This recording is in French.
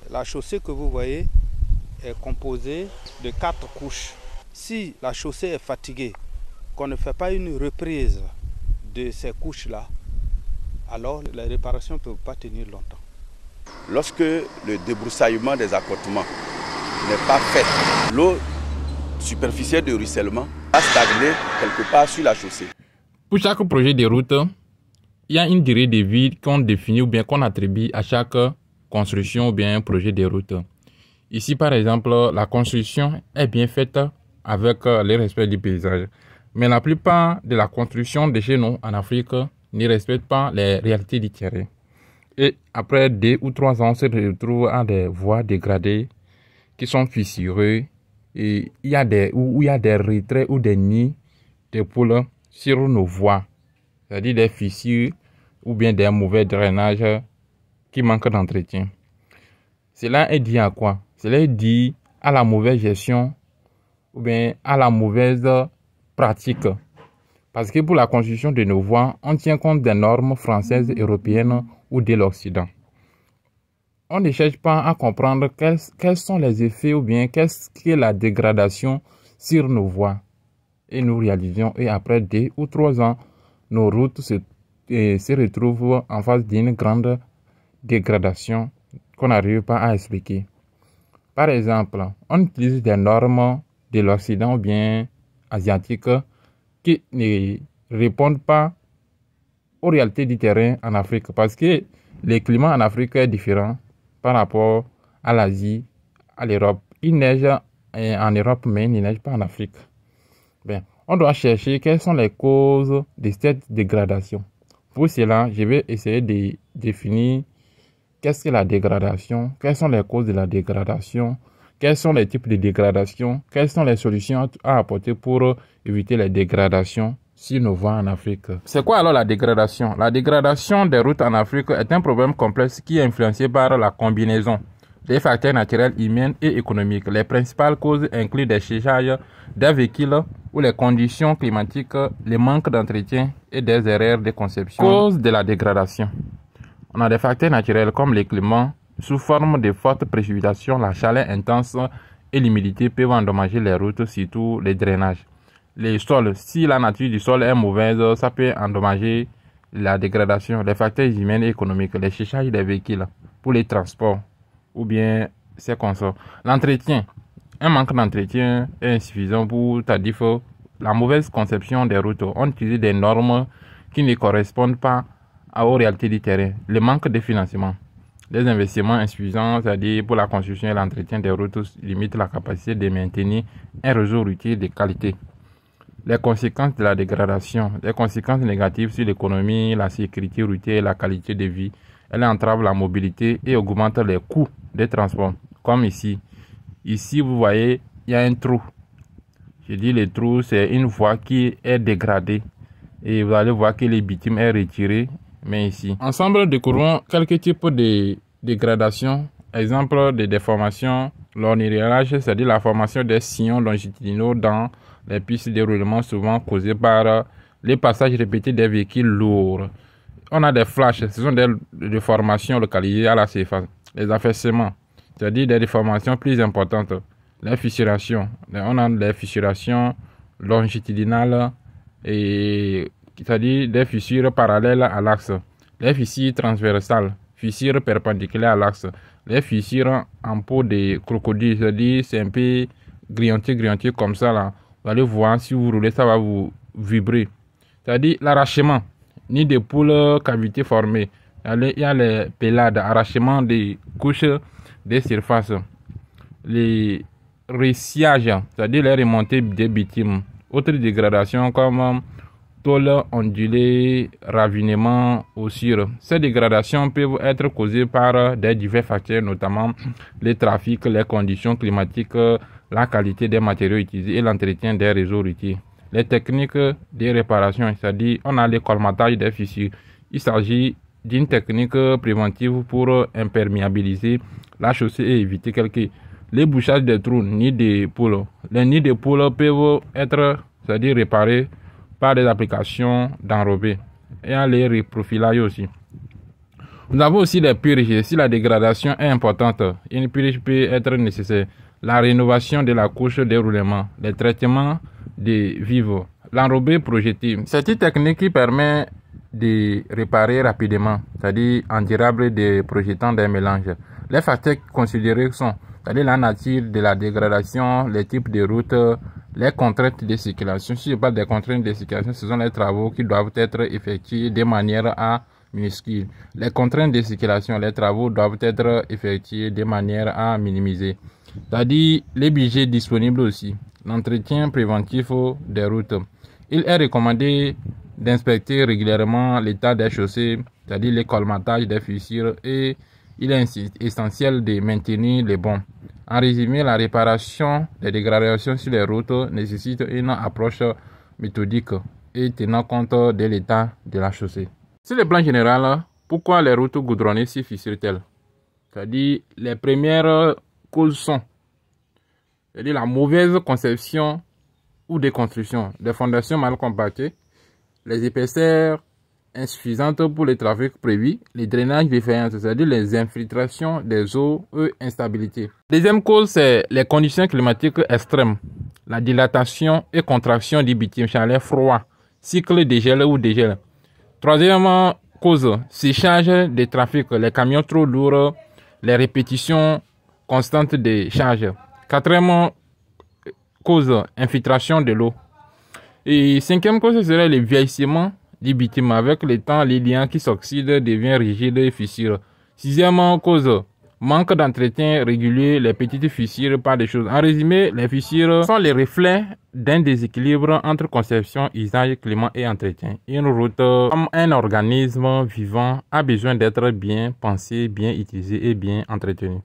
La chaussée que vous voyez est composée de 4 couches. Si la chaussée est fatiguée, qu'on ne fait pas une reprise de ces couches-là, alors les réparations ne peuvent pas tenir longtemps. Lorsque le débroussaillement des accotements n'est pas fait, l'eau superficielle de ruissellement va stagner quelque part sur la chaussée. Pour chaque projet de route, il y a une durée de vie qu'on définit ou bien qu'on attribue à chaque construction ou bien projet de route. Ici, par exemple, la construction est bien faite avec le respect du paysage. Mais la plupart de la construction de chez nous en Afrique ne respecte pas les réalités du terrain. Et après 2 ou 3 ans, on se retrouve à des voies dégradées qui sont fissurées. Et il y a des retraits ou des nids de poules sur nos voies. C'est-à-dire des fissures ou bien des mauvais drainages qui manquent d'entretien. Cela est dû à quoi? Cela est dû à la mauvaise gestion ou bien à la mauvaise pratique. Parce que pour la construction de nos voies, on tient compte des normes françaises, européennes ou de l'Occident. On ne cherche pas à comprendre quels sont les effets ou bien qu'est-ce qu'est la dégradation sur nos voies. Et nous réalisons, et après 2 ou 3 ans, nos routes se retrouvent en face d'une grande dégradation qu'on n'arrive pas à expliquer. Par exemple, on utilise des normes de l'Occident ou bien asiatique qui ne répondent pas aux réalités du terrain en Afrique. Parce que le climat en Afrique est différent par rapport à l'Asie, à l'Europe. Il neige en Europe, mais il ne neige pas en Afrique. Bien, on doit chercher quelles sont les causes de cette dégradation. Pour cela, je vais essayer de définir qu'est-ce que la dégradation, quelles sont les causes de la dégradation, quels sont les types de dégradation, quelles sont les solutions à apporter pour éviter les dégradations sur nos voies en Afrique. C'est quoi alors la dégradation? La dégradation des routes en Afrique est un problème complexe qui est influencé par la combinaison des facteurs naturels, humains et économiques. Les principales causes incluent des séchages des véhicules ou les conditions climatiques, le manque d'entretien et des erreurs de conception. Causes de la dégradation. On a des facteurs naturels comme le climat, sous forme de fortes précipitations, la chaleur intense et l'humidité peuvent endommager les routes, surtout les drainages. Les sols, si la nature du sol est mauvaise, ça peut endommager la dégradation. Les facteurs humains et économiques, les séchages des véhicules pour les transports ou bien ses consorts. L'entretien, un manque d'entretien est insuffisant pour c'est-à-dire la mauvaise conception des routes. On utilise des normes qui ne correspondent pas aux réalités du terrain. Le manque de financement. Les investissements insuffisants, c'est-à-dire pour la construction et l'entretien des routes, limitent la capacité de maintenir un réseau routier de qualité. Les conséquences de la dégradation, les conséquences négatives sur l'économie, la sécurité routière et la qualité de vie. Elle entrave la mobilité et augmente les coûts des transports. Comme ici. Ici, vous voyez, il y a un trou. Je dis le trou, c'est une voie qui est dégradée. Et vous allez voir que les bitumes est retiré. Mais ici. Ensemble, découvrons quelques types de dégradation. Exemple de déformation, l'ornirage, c'est-à-dire la formation des sillons longitudinaux dans les pistes de roulement, souvent causées par les passages répétés des véhicules lourds. On a des flashs, ce sont des déformations localisées à la surface. Les affaissements, c'est-à-dire des déformations plus importantes. Les fissurations, on a des fissurations longitudinales et c'est-à-dire des fissures parallèles à l'axe, les fissures transversales, fissures perpendiculaires à l'axe, les fissures en peau de crocodile, c'est-à-dire c'est un peu grillonté comme ça là. Vous allez voir, si vous roulez, ça va vous vibrer. C'est-à-dire l'arrachement, nid de poules cavité formée. Il y a les pélades, arrachement des couches des surfaces, les ressiages, c'est-à-dire les remontées des bitumes. Autres dégradations comme tôle ondulée, ravinement, ossure. Ces dégradations peuvent être causées par des divers facteurs, notamment le trafic, les conditions climatiques, la qualité des matériaux utilisés et l'entretien des réseaux routiers. Les techniques de réparation, c'est-à-dire on a le colmatage des fissures. Il s'agit d'une technique préventive pour imperméabiliser la chaussée et éviter les bouchages des trous, nids de poules. Les nids de poules peuvent être, c'est-à-dire réparés par des applications d'enrobés et à les reprofilages aussi. Nous avons aussi les purges. Si la dégradation est importante, une purge peut être nécessaire. La rénovation de la couche de roulement, les traitements de vivres, l'enrobé projeté. C'est une technique qui permet de réparer rapidement, c'est-à-dire en durable de projetant des mélanges. Les facteurs considérés sont la nature de la dégradation, les types de routes, les contraintes de circulation. Si je parle des contraintes de circulation, ce sont les travaux qui doivent être effectués de manière à minuscule. Les contraintes de circulation, les travaux doivent être effectués de manière à minimiser. C'est-à-dire les budgets disponibles aussi. L'entretien préventif des routes. Il est recommandé d'inspecter régulièrement l'état des chaussées, c'est-à-dire le colmatage des fissures, et il est essentiel de maintenir les bons. En résumé, la réparation des dégradations sur les routes nécessite une approche méthodique et tenant compte de l'état de la chaussée. Sur le plan général, pourquoi les routes goudronnées s'y fissurent-elles? C'est-à-dire les premières causes sont la mauvaise conception ou déconstruction des fondations mal compactées, les épaisseurs insuffisantes pour le trafic prévu, les drainages défaillants, c'est-à-dire les infiltrations des eaux et instabilité. Deuxième cause, c'est les conditions climatiques extrêmes, la dilatation et contraction du bitume, chaleur froid, cycle de gel ou dégel. Troisième cause, séchage des trafics, les camions trop lourds, les répétitions constantes des charges. Quatrième cause, infiltration de l'eau. Et cinquième cause, ce serait le vieillissement du bitume. Avec le temps, les liens qui s'oxydent deviennent rigides et fissurent. Sixième cause, manque d'entretien régulier, les petites fissures, pas de choses. En résumé, les fissures sont les reflets d'un déséquilibre entre conception, usage, climat et entretien. Une route, comme un organisme vivant, a besoin d'être bien pensée, bien utilisée et bien entretenue.